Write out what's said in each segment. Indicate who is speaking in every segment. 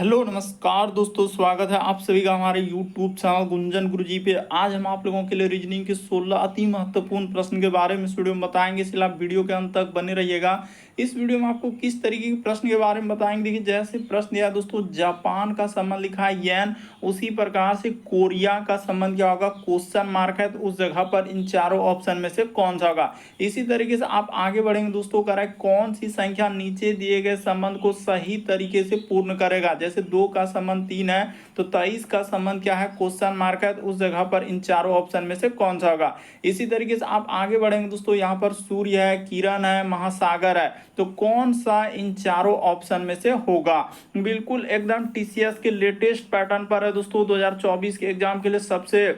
Speaker 1: Hello नमस्कार दोस्तों, स्वागत है आप सभी का हमारे YouTube चैनल गुंजन गुरुजी पे। आज हम आप लोगों के लिए रीजनिंग के 16 अति महत्वपूर्ण प्रश्न के बारे में इस वीडियो में बताएंगे, इसलिए आप वीडियो के अंत तक बने रहिएगा। इस वीडियो में आपको किस तरीके के प्रश्न के बारे में बताएंगे। देखिए, जैसे प्रश्न दिया दोस्तों, जापान का संबंध लिखा है येन, उसी प्रकार से कोरिया का संबंध क्या होगा, क्वेश्चन मार्क है, तो उस जगह पर इन चारों ऑप्शन में से कौन सा होगा। इसी तरीके से आप आगे बढ़ेंगे दोस्तों, करें कौन सी संख्या नीचे दिए गए संबंध को सही तरीके से पूर्ण करेगा। जैसे 2 का संबंध 3 है तो 23 का संबंध क्या है, क्वेश्चन मार्क है, तो उस जगह पर इन चारों ऑप्शन में से कौन सा होगा। इसी तरीके से आप आगे बढ़ेंगे दोस्तों, यहाँ पर सूर्य है, किरण है, महासागर है, तो कौन सा इन चारों ऑप्शन में से होगा। बिल्कुल एकदम टीसीएस के लेटेस्ट पैटर्न पर है दोस्तों। 2024 के एग्जाम के लिए सबसे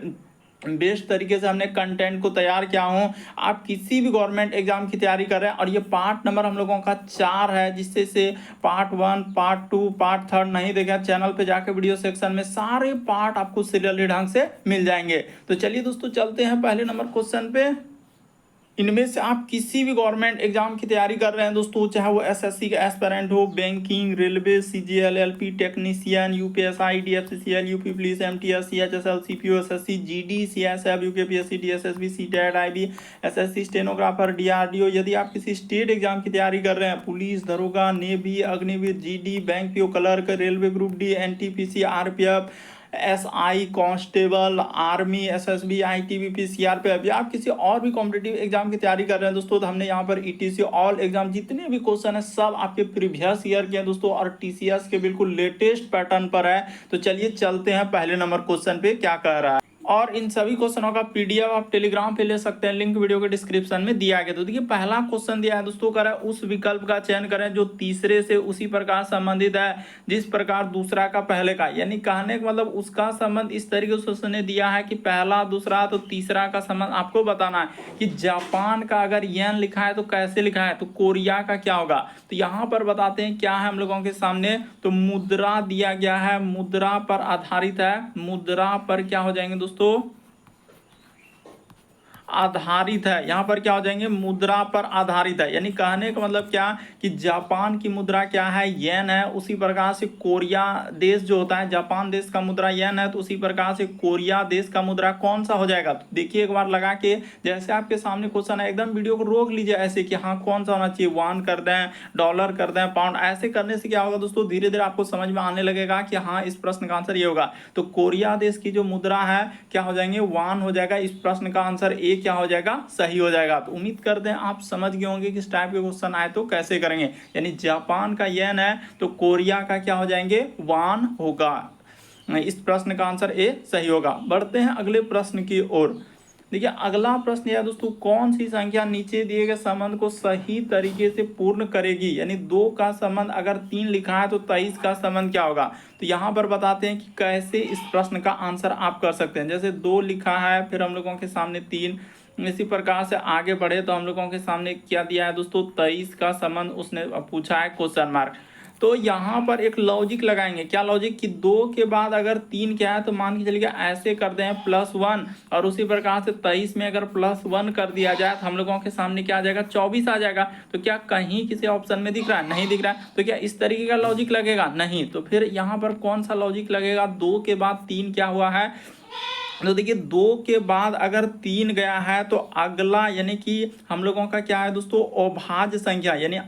Speaker 1: बेस्ट तरीके से हमने कंटेंट को तैयार किया हूँ। आप किसी भी गवर्नमेंट एग्जाम की तैयारी कर रहे हैं और ये पार्ट नंबर हम लोगों का 4 है, जिससे से पार्ट 1, पार्ट 2, पार्ट 3 नहीं देखे चैनल पे जाकर वीडियो सेक्शन में सारे पार्ट आपको सीरियली ढंग से मिल जाएंगे। तो चलिए दोस्तों, चलते हैं पहले नंबर क्वेश्चन पे। इनमें से आप किसी भी गवर्नमेंट एग्जाम की तैयारी कर रहे हैं दोस्तों, चाहे वो एसएससी का एस्पिरेंट हो, banking, railway, CGL, LP technician, UPSI, DFCCL, UP police, MTS, CHSL, CPO, SSC, GD, CSF, UKPSC, DSSB, CTET, IB, SSC, stenographer, DRDO. यदि आप किसी स्टेट एग्जाम की तैयारी कर रहे हैं, पुलिस, दरोगा, navy, Agniveer, GD, bank PO clerk, railway group D, NTPC, RPF, SI, constable, army, SSB, ITBP, CRPF, या आप किसी और भी कॉम्पिटिटिव एग्जाम की तैयारी कर रहे हैं दोस्तों, तो हमने यहाँ पर ईटीसी ऑल एग्जाम जितने भी क्वेश्चन है सब आपके प्रीवियस ईयर के हैं दोस्तों, और टीसीएस के बिल्कुल लेटेस्ट पैटर्न पर है। तो चलिए चलते हैं पहले नंबर क्वेश्चन पे क्या कह रहा है। और इन सभी क्वेश्चनों का पीडीएफ आप टेलीग्राम पे ले सकते हैं, लिंक वीडियो के डिस्क्रिप्शन में दिया गया। तो देखिए, पहला क्वेश्चन दिया है दोस्तों, करें उस विकल्प का चयन करें जो तीसरे से उसी प्रकार संबंधित है जिस प्रकार दूसरा का पहले का। यानी कहने का मतलब उसका संबंध इस तरीके से उसने दिया है कि पहला दूसरा, तो तीसरा का संबंध आपको बताना है कि जापान का अगर येन लिखा है तो कैसे लिखा है, तो कोरिया का क्या होगा। तो यहाँ पर बताते हैं क्या है हम लोगों के सामने, तो मुद्रा दिया गया है, मुद्रा पर आधारित है। मुद्रा पर क्या हो जाएंगे दोस्तों, आधारित है। यहाँ पर क्या हो जाएंगे, मुद्रा पर आधारित है। यानी कहने का मतलब क्या कि जापान की मुद्रा क्या है, येन है, उसी प्रकार से कोरिया देश जो होता है, जापान देश का मुद्रा येन है, तो उसी प्रकार से कोरिया देश का मुद्रा कौन सा हो जाएगा। तो देखिए एक बार लगा के, जैसे आपके सामने क्वेश्चन है, एकदम वीडियो को रोक लीजिए ऐसे कि हाँ कौन सा होना चाहिए, वॉन कर दें, डॉलर कर दें, पाउंड। ऐसे करने से क्या होगा दोस्तों, धीरे धीरे आपको समझ में आने लगेगा कि हाँ इस प्रश्न का आंसर ये होगा। तो कोरिया देश की जो मुद्रा है क्या हो जाएंगे, वॉन हो जाएगा। इस प्रश्न का आंसर ए क्या हो जाएगा, सही हो जाएगा। तो उम्मीद करते हैं आप समझ गए होंगे कि इस टाइप के क्वेश्चन आए तो कैसे करेंगे। यानी जापान का येन है तो कोरिया का क्या हो जाएंगे, वॉन होगा। इस प्रश्न का आंसर ए सही होगा। बढ़ते हैं अगले प्रश्न की ओर। देखिए अगला प्रश्न यह दोस्तों, कौन सी संख्या नीचे दिए गए संबंध को सही तरीके से पूर्ण करेगी। यानी 2 का संबंध अगर 3 लिखा है तो 23 का संबंध क्या होगा। तो यहाँ पर बताते हैं कि कैसे इस प्रश्न का आंसर आप कर सकते हैं। जैसे 2 लिखा है, फिर हम लोगों के सामने 3, इसी प्रकार से आगे बढ़े तो हम लोगों के सामने क्या दिया है दोस्तों, 23 का संबंध उसने पूछा है, क्वेश्चन मार्क। तो यहाँ पर एक लॉजिक लगाएंगे। क्या लॉजिक कि 2 के बाद अगर 3 क्या है, तो मान के चलिए ऐसे कर दें +1, और उसी प्रकार से 23 में अगर +1 कर दिया जाए तो हम लोगों के सामने क्या आ जाएगा, 24 आ जाएगा। तो क्या कहीं किसी ऑप्शन में दिख रहा है, नहीं दिख रहा है। तो क्या इस तरीके का लॉजिक लगेगा, नहीं। तो फिर यहाँ पर कौन सा लॉजिक लगेगा, 2 के बाद 3 क्या हुआ है। तो देखिए 2 के बाद अगर 3 गया है तो अगला यानी कि हम लोगों का क्या है दोस्तों, अभाज्य संख्या। यानी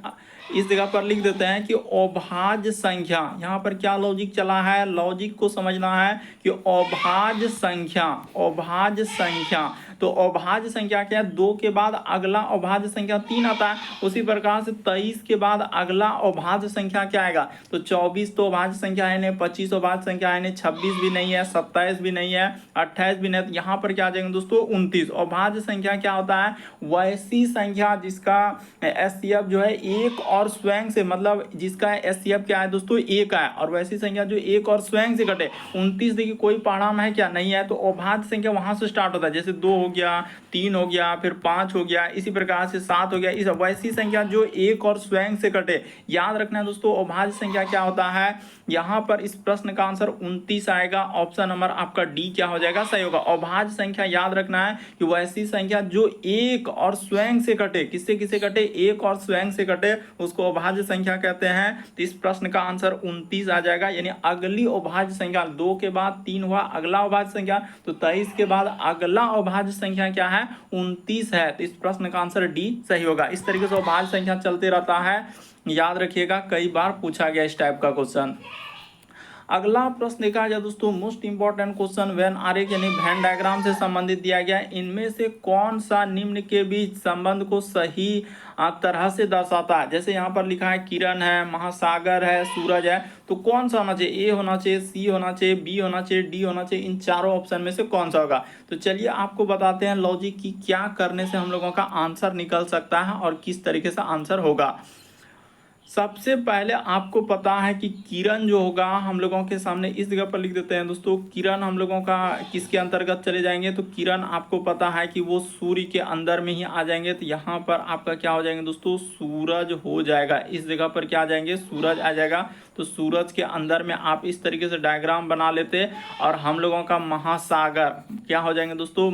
Speaker 1: इस जगह पर लिख देते हैं कि अभाज्य संख्या। यहाँ पर क्या लॉजिक चला है, लॉजिक को समझना है कि अभाज्य संख्या, अभाज्य संख्या। तो अभाज्य संख्या क्या है, 2 के बाद अगला अभाज्य संख्या 3 आता है। उसी प्रकार से 23 के बाद अगला अभाज्य संख्या क्या आएगा, तो 24 तो अभाज्य संख्या है नहीं, 25 अभाज्य संख्या है नहीं, 26 भी नहीं है, 27 भी नहीं है, 28 भी नहीं। तो यहाँ पर क्या आ जाएंगे दोस्तों, 29। अभाज्य संख्या क्या होता है, वैसी संख्या जिसका एचसीएफ जो है 1 और स्वयं से, मतलब जिसका एचसीएफ क्या है दोस्तों, 1 है, और वैसी संख्या जो 1 और स्वयं से कटे। 29 देखिए कोई पढ़ाम है क्या, नहीं है। तो अभाज्य संख्या वहां से स्टार्ट होता है, जैसे 2 हो गया, 3 हो गया, फिर 5 हो गया, इसी प्रकार से 7 हो गया। इस वैसी संख्या जो एक और स्वयं से कटे। याद रखना है दोस्तों, अभाज्य संख्या क्या होता है, यहाँ पर इस प्रश्न का आंसर 29 आएगा। ऑप्शन नंबर आपका डी क्या हो जाएगा, सही होगा। अभाज्य संख्या याद रखना है कि वैसी संख्या जो एक और स्वयं से कटे। किससे किससे कटे, एक और स्वयं से कटे, उसको अभाज्य संख्या कहते हैं। तो इस प्रश्न का आंसर 29 आ जाएगा। यानी अगली अभाज्य संख्या 2 के बाद 3 हुआ अगला अभाज्य संख्या, तो 23 के बाद अगला अभाज्य संख्या क्या है, 29 है। तो इस प्रश्न का आंसर डी सही होगा। इस तरीके से अभाज्य संख्या चलते रहता है, याद रखिएगा, कई बार पूछा गया इस टाइप का क्वेश्चन। अगला प्रश्न देखा जाए दोस्तों, मोस्ट इंपॉर्टेंट क्वेश्चन, वेन आरेख यानी वेन डायग्राम से संबंधित दिया गया, इनमें से कौन सा निम्न के बीच संबंध को सही तरह से दर्शाता है। जैसे यहाँ पर लिखा है किरण है, महासागर है, सूरज है, तो कौन सा होना चाहिए, ए होना चाहिए, सी होना चाहिए, बी होना चाहिए, डी होना चाहिए, इन चारों ऑप्शन में से कौन सा होगा। तो चलिए आपको बताते हैं लॉजिक की क्या करने से हम लोगों का आंसर निकल सकता है और किस तरीके से आंसर होगा। सबसे पहले आपको पता है कि किरण जो होगा हम लोगों के सामने इस जगह पर लिख देते हैं दोस्तों। किरण हम लोगों का किसके अंतर्गत चले जाएंगे, तो किरण आपको पता है कि वो सूर्य के अंदर में ही आ जाएंगे। तो यहाँ पर आपका क्या हो जाएंगे दोस्तों, सूरज हो जाएगा। इस जगह पर क्या आ जाएंगे, सूरज आ जाएगा। तो सूरज के अंदर में आप इस तरीके से डायग्राम बना लेते और हम लोगों का महासागर क्या हो जाएंगे दोस्तों,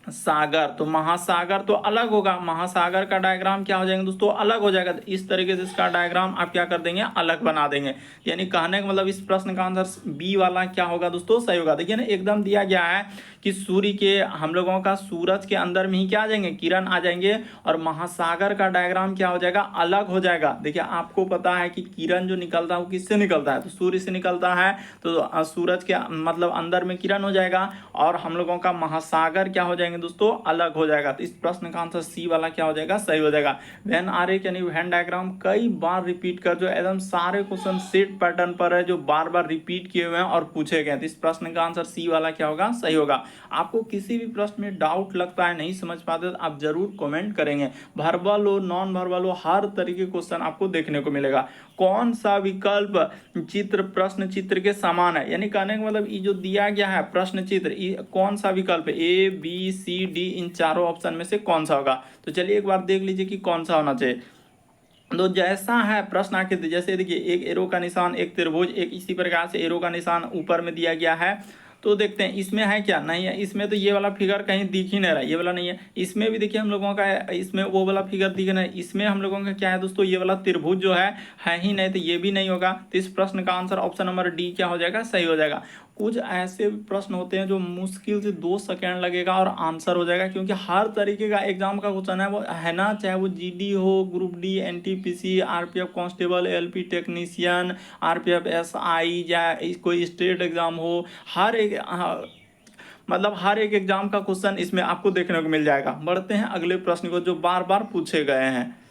Speaker 1: सागर। तो महासागर तो अलग होगा, महासागर का डायग्राम क्या हो जाएंगे दोस्तों, अलग हो जाएगा। तो इस तरीके से इसका डायग्राम आप क्या कर देंगे, अलग बना देंगे। यानी कहने का मतलब इस प्रश्न का आंसर बी वाला क्या होगा दोस्तों, सही होगा। देखिए ना, एकदम दिया गया है कि सूर्य के हम लोगों का सूरज के अंदर में ही क्या आ जाएंगे, किरण आ जाएंगे, और महासागर का डायग्राम क्या हो जाएगा, अलग हो जाएगा। देखिए आपको पता है कि किरण जो निकलता है वो किससे निकलता है, तो सूर्य से निकलता है। तो सूरज के मतलब अंदर में किरण हो जाएगा और हम लोगों का महासागर क्या हो जाएंगे दोस्तों, अलग हो जाएगा। तो इस प्रश्न का आंसर सी वाला क्या हो जाएगा, सही हो जाएगा। वेन आरेख यानी वेन डायग्राम कई बार रिपीट कर, जो एकदम सारे क्वेश्चन सेट पैटर्न पर है, जो बार बार रिपीट किए हुए हैं और पूछे गए। तो इस प्रश्न का आंसर सी वाला क्या होगा, सही होगा। आपको किसी भी प्रश्न में डाउट लगता है, नहीं समझ पाते, तो आप जरूर कमेंट करेंगे। वर्बल हो, नॉन वर्बल हो, हर तरीके क्वेश्चन आपको देखने को मिलेगा। कौन सा विकल्प चित्र प्रश्न चित्र के समान है, यानी कहने का मतलब ये जो दिया गया है प्रश्न चित्र, कौन सा विकल्प, ए बी सी डी, इन चारों ऑप्शन में से कौन सा होगा। तो चलिए एक बार देख लीजिए कि कौन सा होना चाहिए। तो जैसा है प्रश्न आकृति, जैसे देखिए एक एरो का निशान, एक त्रिभुज, एक इसी प्रकार से एरो का निशान ऊपर में दिया गया है। तो देखते हैं इसमें है क्या, नहीं है। इसमें तो ये वाला फिगर कहीं दिख ही नहीं रहा, ये वाला नहीं है। इसमें भी देखिए हम लोगों का इसमें वो वाला फिगर दिख नहीं। इसमें हम लोगों का क्या है दोस्तों, ये वाला त्रिभुज जो है ही नहीं, तो ये भी नहीं होगा। तो इस प्रश्न का आंसर ऑप्शन नंबर डी क्या हो जाएगा, सही हो जाएगा। कुछ ऐसे प्रश्न होते हैं जो मुश्किल से 2 सेकेंड लगेगा और आंसर हो जाएगा, क्योंकि हर तरीके का एग्जाम का क्वेश्चन है वो है ना, चाहे वो जीडी हो, group D, NTPC, RPF constable, LP technician, RPF SI, या कोई स्टेट एग्जाम हो, हर एक मतलब हर एक एग्जाम का क्वेश्चन इसमें आपको देखने को मिल जाएगा। बढ़ते हैं अगले प्रश्न को जो बार बार पूछे गए हैं।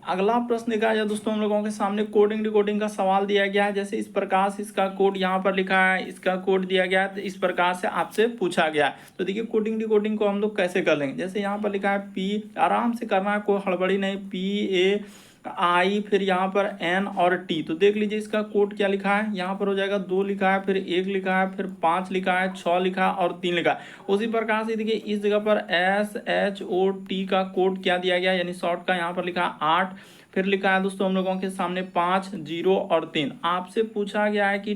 Speaker 1: अगला प्रश्न देखा जाए दोस्तों, हम लोगों के सामने कोडिंग डिकोडिंग का सवाल दिया गया है। जैसे इस प्रकार से इसका कोड यहाँ पर लिखा है, इसका कोड दिया गया है, तो इस प्रकार से आपसे पूछा गया है। तो देखिए कोडिंग डिकोडिंग को हम लोग कैसे कर लेंगे। जैसे यहाँ पर लिखा है पी, आराम से करना है, कोई हड़बड़ी नहीं, PA आई, फिर यहाँ पर N और T। तो देख लीजिए इसका कोड क्या लिखा है, यहाँ पर हो जाएगा 2 लिखा है, फिर 1 लिखा है, फिर 5 लिखा है, 6 लिखा है और 3 लिखा है। उसी प्रकार से देखिए इस जगह पर SHOT का कोड क्या दिया गया, यानी शॉर्ट का यहाँ पर लिखा है 8, फिर लिखा है दोस्तों हम लोगों के सामने 5, 0 और 3। आपसे पूछा गया है कि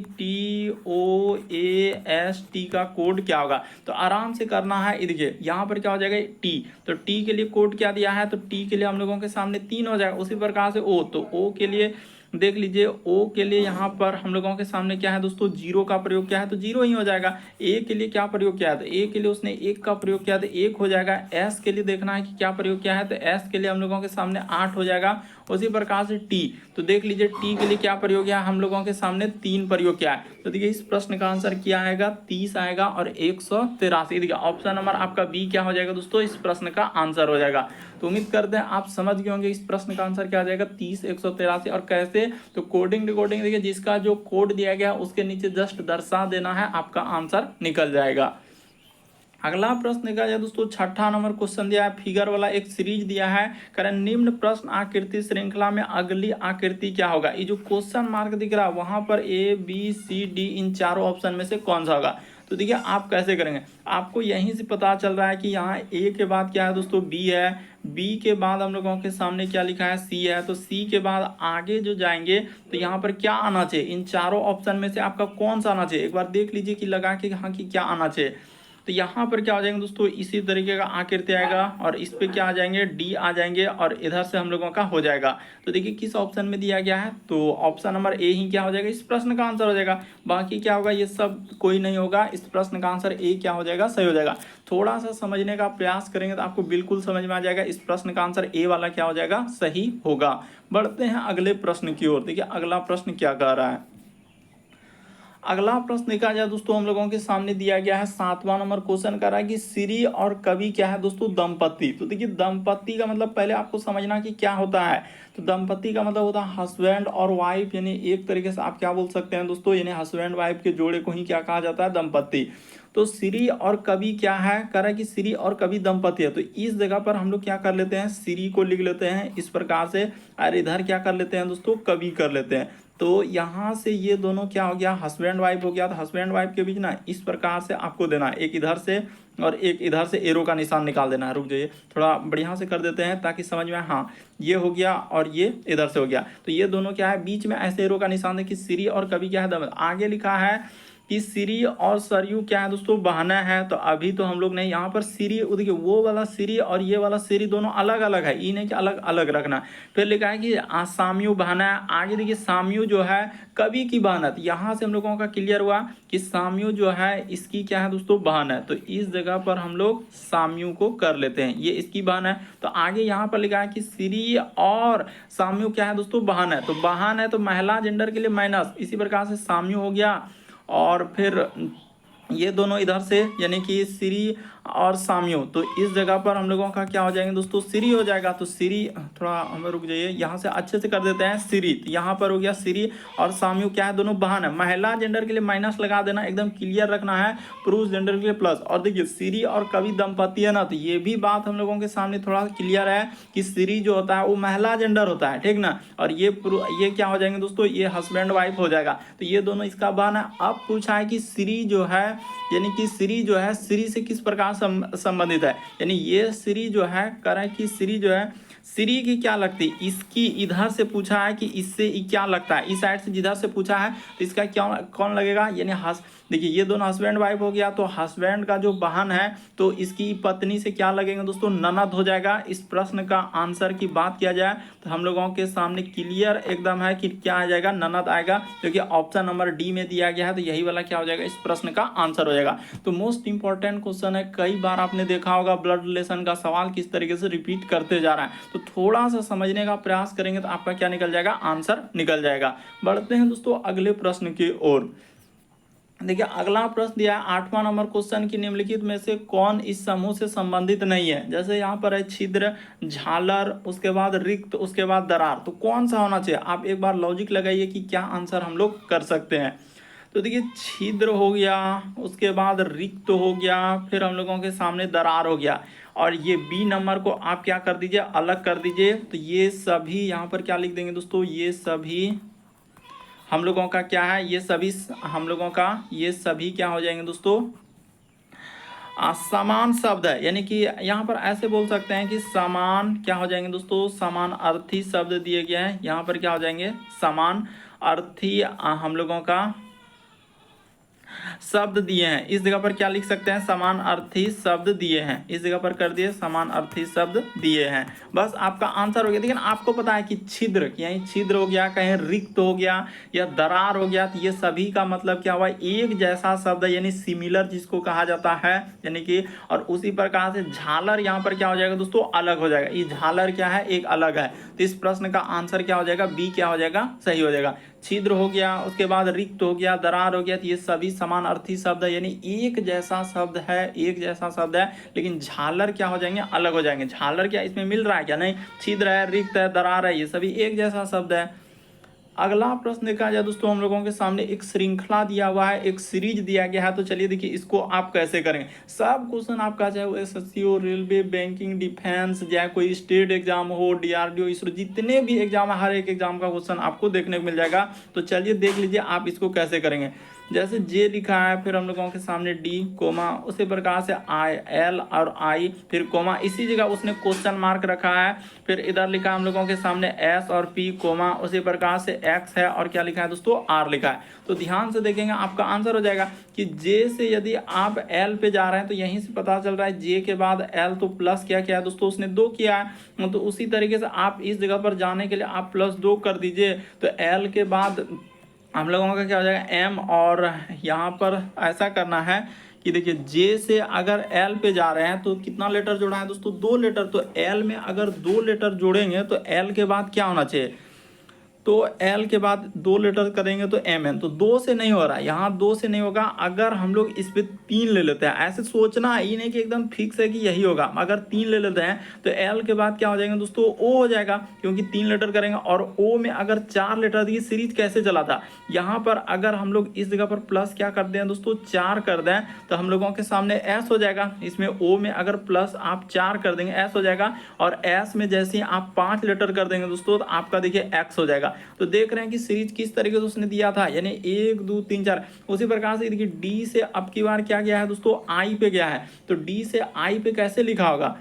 Speaker 1: TOAST का कोड क्या होगा। तो आराम से करना है, देखिए यहाँ पर क्या हो जाएगा T, तो T के लिए कोड क्या दिया है, तो T के लिए हम लोगों के सामने 3 हो जाएगा। उसी प्रकार से O, तो O के लिए देख लीजिए, O के लिए यहाँ पर हम लोगों के सामने क्या है दोस्तों, 0 का प्रयोग किया है, तो 0 ही हो जाएगा। A के लिए क्या प्रयोग किया है, तो A के लिए उसने 1 का प्रयोग किया, तो 1 हो जाएगा। S के लिए देखना है कि क्या प्रयोग किया है, तो S के लिए हम लोगों के सामने 8 हो जाएगा। उसी प्रकार से T, तो देख लीजिए T के लिए क्या प्रयोग किया, हम लोगों के सामने 3 प्रयोग किया है। तो देखिए इस प्रश्न का आंसर क्या आएगा, 30 आएगा और 183। देखिए ऑप्शन नंबर आपका बी क्या हो जाएगा दोस्तों, इस प्रश्न का आंसर हो जाएगा। तो उम्मीद करते हैं आप समझ गए होंगे इस प्रश्न का आंसर क्या आ जाएगा, 30, 183। और कैसे, तो कोडिंग डिकोडिंग देखिए, जिसका जो कोड दिया गया उसके नीचे जस्ट दर्शा देना है, आपका आंसर निकल जाएगा। अगला प्रश्न देखा जाए दोस्तों, 6ठा नंबर क्वेश्चन दिया है, फिगर वाला एक सीरीज दिया है। कारण निम्न प्रश्न आकृति श्रृंखला में अगली आकृति क्या होगा। ये जो क्वेश्चन मार्क दिख रहा है वहां पर A B C D इन चारों ऑप्शन में से कौन सा होगा। तो देखिए आप कैसे करेंगे, आपको यहीं से पता चल रहा है कि यहाँ ए के बाद क्या है दोस्तों, बी है, बी के बाद हम लोगों के सामने क्या लिखा है, सी है, तो सी के बाद आगे जो जाएंगे तो यहाँ पर क्या आना चाहिए, इन चारों ऑप्शन में से आपका कौन सा आना चाहिए, एक बार देख लीजिए कि लगा के हाँ कि क्या आना चाहिए। तो यहाँ पर क्या हो जाएंगे दोस्तों, इसी तरीके का आकृति आएगा और इस पे क्या आ जाएंगे, डी आ जाएंगे और इधर से हम लोगों का हो जाएगा। तो देखिए किस ऑप्शन में दिया गया है, तो ऑप्शन नंबर ए ही क्या हो जाएगा, इस प्रश्न का आंसर हो जाएगा। बाकी क्या होगा, ये सब कोई नहीं होगा, इस प्रश्न का आंसर ए क्या हो जाएगा, सही हो जाएगा। थोड़ा सा समझने का प्रयास करेंगे तो आपको बिल्कुल समझ में आ जाएगा, इस प्रश्न का आंसर ए वाला क्या हो जाएगा, सही होगा। बढ़ते हैं अगले प्रश्न की ओर। देखिए अगला प्रश्न क्या कह रहा है, अगला प्रश्न देखा जाए दोस्तों हम लोगों के सामने दिया गया है 7वां नंबर क्वेश्चन कर रहा है कि श्री और कवि क्या है दोस्तों, दंपति। तो देखिए दंपति का मतलब पहले आपको समझना कि क्या होता है। तो दंपति का मतलब होता है हस्बैंड और वाइफ, यानी एक तरीके से आप क्या बोल सकते हैं दोस्तों, यानी हस्बैंड वाइफ के जोड़े को ही क्या कहा जाता है, दंपति। तो श्री और कवि क्या है, कह रहा है कि श्री और कवि दंपति है। तो इस जगह पर हम लोग क्या कर लेते हैं, श्री को लिख लेते हैं इस प्रकार से, और इधर क्या कर लेते हैं दोस्तों, कवि कर लेते हैं। तो यहाँ से ये दोनों क्या हो गया, हस्बैंड वाइफ हो गया। तो हस्बैंड वाइफ के बीच ना इस प्रकार से आपको देना है, एक इधर से और एक इधर से एरो का निशान निकाल देना है। रुक जाइए थोड़ा बढ़िया से कर देते हैं ताकि समझ में आए। हाँ ये हो गया और ये इधर से हो गया। तो ये दोनों क्या है, बीच में ऐसे एरो का निशान है कि श्री और कवि क्या है, दंपति। आगे लिखा है कि श्री और सरयू क्या है दोस्तों, बहना है। तो अभी तो हम लोग नहीं, यहाँ पर श्री देखिए वो वाला श्री और ये वाला श्री दोनों अलग अलग है, ई नहीं कि अलग अलग रखना। फिर लिखा है कि सामयू बहना है। आगे देखिए सामयू जो है कवि की बहन है। तो यहाँ से हम लोगों का क्लियर हुआ कि सामयू जो है इसकी क्या है दोस्तों, बहन है। तो इस जगह पर हम लोग सामयू को कर लेते हैं, ये इसकी बहन है। तो आगे यहाँ पर लिखा है कि श्री और सामयू क्या है दोस्तों, बहन है। तो बहन है तो महिला जेंडर के लिए माइनस, इसी प्रकार से सामयू हो गया और फिर ये दोनों इधर से यानी कि श्री और सामयू। तो इस जगह पर हम लोगों का क्या हो जाएंगे दोस्तों, श्री हो जाएगा। तो श्री थोड़ा हम रुक जाइए, यहाँ से अच्छे से कर देते हैं श्री। तो यहाँ पर हो गया श्री और सामयू क्या है, दोनों बहन है। महिला जेंडर के लिए माइनस लगा देना, एकदम क्लियर रखना है। पुरुष जेंडर के लिए प्लस। और देखिए श्री और कवि दंपति है ना, तो ये भी बात हम लोगों के सामने थोड़ा क्लियर है कि श्री जो होता है वो महिला जेंडर होता है, ठीक ना। और ये क्या हो जाएंगे दोस्तों, ये हस्बैंड वाइफ हो जाएगा। तो ये दोनों इसका बहन है। अब पूछा है कि श्री जो है, यानी कि श्री जो है श्री से किस प्रकार संबंधित है, यानी ये श्री जो है कह रहा है कि श्री जो है श्री की क्या लगती है, इसकी इधर से पूछा है कि इससे क्या लगता है, इस साइड से जिधर से पूछा है तो इसका क्या कौन लगेगा, यानी देखिए ये दोनों हस्बैंड वाइफ हो गया। तो हस्बैंड का जो बहन है तो इसकी पत्नी से क्या लगेगा दोस्तों, ननद हो जाएगा। इस प्रश्न का आंसर की बात किया जाए तो हम लोगों के सामने क्लियर एकदम है कि क्या आ जाएगा, ननद आएगा, जो कि ऑप्शन नंबर डी में दिया गया है। तो यही वाला क्या हो जाएगा, इस प्रश्न का आंसर हो जाएगा। तो मोस्ट इंपॉर्टेंट क्वेश्चन है, कई बार आपने देखा होगा ब्लड रिलेशन का सवाल किस तरीके से रिपीट करते जा रहा है। तो थोड़ा सा समझने का प्रयास करेंगे तो आपका क्या निकल जाएगा, आंसर निकल जाएगा। बढ़ते हैं दोस्तों अगले प्रश्न की ओर। देखिए अगला प्रश्न दिया है 8वां नंबर क्वेश्चन की, निम्नलिखित में से कौन इस समूह से संबंधित नहीं है। जैसे यहाँ पर है छिद्र, झालर, उसके बाद रिक्त, उसके बाद दरार। तो कौन सा होना चाहिए, आप एक बार लॉजिक लगाइए कि क्या आंसर हम लोग कर सकते हैं। तो देखिए छिद्र हो गया, उसके बाद रिक्त हो गया, फिर हम लोगों के सामने दरार हो गया। और ये बी नंबर को आप क्या कर दीजिए, अलग कर दीजिए। तो ये सभी यहाँ पर क्या लिख देंगे दोस्तों, ये सभी हम लोगों का क्या है, ये सभी हम लोगों का ये सभी क्या हो जाएंगे दोस्तों, समान शब्द है। यानी कि यहाँ पर ऐसे बोल सकते हैं कि समान क्या हो जाएंगे दोस्तों, समान अर्थी शब्द दिए गए हैं। यहाँ पर क्या हो जाएंगे, समान अर्थी हम लोगों का शब्द दिए हैं। इस जगह पर क्या लिख सकते हैं, समान अर्थी शब्द दिए हैं। इस जगह पर कर दिए समान अर्थी शब्द दिए हैं, बस आपका आंसर हो गया। लेकिन आपको पता है कि छिद्र, यहीं छिद्र हो गया, कहीं रिक्त हो गया या दरार हो गया, तो ये सभी का मतलब क्या हुआ, एक जैसा शब्द है, यानी सिमिलर जिसको कहा जाता है। यानी कि और उसी प्रकार से झालर यहाँ पर क्या हो जाएगा दोस्तों, अलग हो जाएगा। ये झालर क्या है, एक अलग है। तो इस प्रश्न का आंसर क्या हो जाएगा, बी क्या हो जाएगा, सही हो जाएगा। छिद्र हो गया, उसके बाद रिक्त हो गया, दरार हो गया, तो ये सभी समान अर्थी शब्द है, यानी एक जैसा शब्द है, एक जैसा शब्द है। लेकिन झालर क्या हो जाएंगे, अलग हो जाएंगे। झालर क्या इसमें मिल रहा है क्या, नहीं। छिद्र है, रिक्त है, दरार है, ये सभी एक जैसा शब्द है। अगला प्रश्न देखा जाए दोस्तों, हम लोगों के सामने एक श्रृंखला दिया हुआ है, एक सीरीज दिया गया है। तो चलिए देखिए इसको आप कैसे करेंगे। सब क्वेश्चन आपका, चाहे वो एसएससी हो, रेलवे, बैंकिंग, डिफेंस, चाहे कोई स्टेट एग्जाम हो, डीआरडीओ, इसरो, जितने भी एग्जाम है हर एक एग्जाम का क्वेश्चन आपको देखने को मिल जाएगा। तो चलिए देख लीजिए आप इसको कैसे करेंगे। जैसे जे लिखा है, फिर हम लोगों के सामने डी कोमा, उसी प्रकार से आई, एल और आई, फिर कोमा, इसी जगह उसने क्वेश्चन मार्क रखा है। फिर इधर लिखा है हम लोगों के सामने एस और पी कोमा, उसी प्रकार से एक्स है और क्या लिखा है दोस्तों, आर लिखा है। तो ध्यान से देखेंगे आपका आंसर हो जाएगा कि जे से यदि आप एल पे जा रहे हैं तो यहीं से पता चल रहा है जे के बाद एल, तो प्लस क्या किया है दोस्तों, उसने 2 किया है। तो उसी तरीके से आप इस जगह पर जाने के लिए आप +2 कर दीजिए। तो एल के बाद हम लोगों का क्या हो जाएगा, एम, और यहाँ पर ऐसा करना है कि देखिए जे से अगर एल पे जा रहे हैं तो कितना लेटर जोड़ा है दोस्तों, 2 लेटर। तो एल में अगर 2 लेटर जोड़ेंगे तो एल के बाद क्या होना चाहिए, तो एल के बाद 2 लेटर करेंगे तो एम एन। तो 2 से नहीं हो रहा है, यहाँ 2 से नहीं होगा। अगर हम लोग इस पे 3 ले लेते हैं, ऐसे सोचना है, ये नहीं कि एकदम फिक्स है कि यही होगा। अगर 3 ले लेते हैं तो एल के बाद क्या हो जाएगा दोस्तों, ओ हो जाएगा, क्योंकि 3 लेटर करेंगे। और ओ में अगर 4 लेटर, देखिए सीरीज कैसे चला था, यहाँ पर अगर हम लोग इस जगह पर प्लस क्या कर दें दोस्तों, 4 कर दें, तो हम लोगों के सामने एस हो जाएगा। इसमें ओ में अगर प्लस आप 4 कर देंगे, एस हो जाएगा। और एस में जैसे ही आप 5 लेटर कर देंगे दोस्तों, तो आपका देखिए एक्स हो जाएगा। तो देख रहे हैं कि सीरीज किस तरीके से उसने दिया था, यानी 1 2 3 4। उसी प्रकार से देखिए डी से अब की बार क्या गया है दोस्तों, आई पे गया है। तो डी से आई पे कैसे लिखा होगा,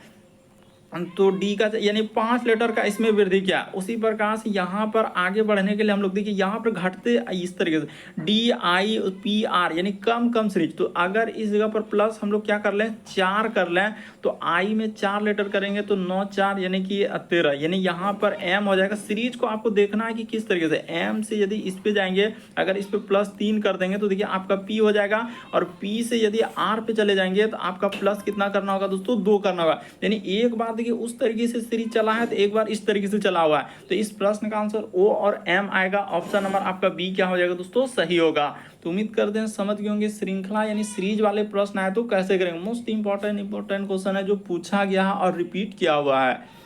Speaker 1: तो डी का यानी 5 लेटर का इसमें वृद्धि किया। उसी प्रकार से यहाँ पर आगे बढ़ने के लिए हम लोग देखिए यहाँ पर घटते इस तरीके से डी आई पी आर, यानी कम कम सीरीज। तो अगर इस जगह पर प्लस हम लोग क्या कर लें, 4 कर लें, तो आई में 4 लेटर करेंगे तो 9 4 यानी कि 13, यानी यहाँ पर एम हो जाएगा। सीरीज को आपको देखना है कि किस तरीके से, एम से यदि इस पे जाएंगे, अगर इस पे +3 कर देंगे तो देखिए आपका पी हो जाएगा। और पी से यदि आर पे चले जाएंगे तो आपका प्लस कितना करना होगा दोस्तों, 2 करना होगा। यानी एक बार देखिए उस तरीके से सीरीज चला है, तो एक बार इस तरीके से चला हुआ है। तो इस प्रश्न का आंसर ओ और एम आएगा। ऑप्शन नंबर आपका बी क्या हो जाएगा दोस्तों, सही होगा। तो उम्मीद करते हैं समझ गए होंगे श्रृंखला यानी सीरीज वाले प्रश्न आए तो कैसे करेंगे। मोस्ट इंपॉर्टेंट क्वेश्चन है जो पूछा गया है और रिपीट किया हुआ है।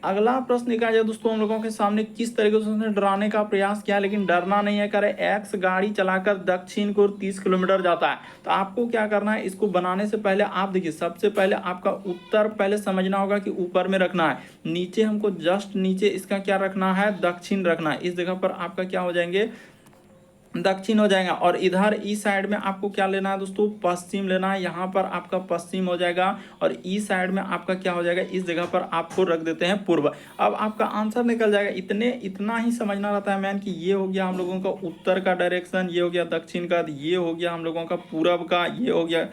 Speaker 1: अगला प्रश्न लिखा जाए दोस्तों, हम लोगों के सामने किस तरीके से उसने डराने का प्रयास किया, लेकिन डरना नहीं है। करे एक्स गाड़ी चलाकर दक्षिण को 30 किलोमीटर जाता है। तो आपको क्या करना है, इसको बनाने से पहले आप देखिए, सबसे पहले आपका उत्तर पहले समझना होगा कि ऊपर में रखना है, नीचे हमको जस्ट नीचे इसका क्या रखना है, दक्षिण रखना है। इस जगह पर आपका क्या हो जाएंगे, दक्षिण हो जाएगा। और इधर ई साइड में आपको क्या लेना है दोस्तों, पश्चिम लेना है। यहाँ पर आपका पश्चिम हो जाएगा और ई साइड में आपका क्या हो जाएगा, इस जगह पर आपको रख देते हैं पूर्व। अब आपका आंसर निकल जाएगा। इतना ही समझना रहता है मैन कि ये हो गया हम लोगों का उत्तर का डायरेक्शन, ये हो गया दक्षिण का, ये हो गया हम लोगों का पूर्व का, ये हो गया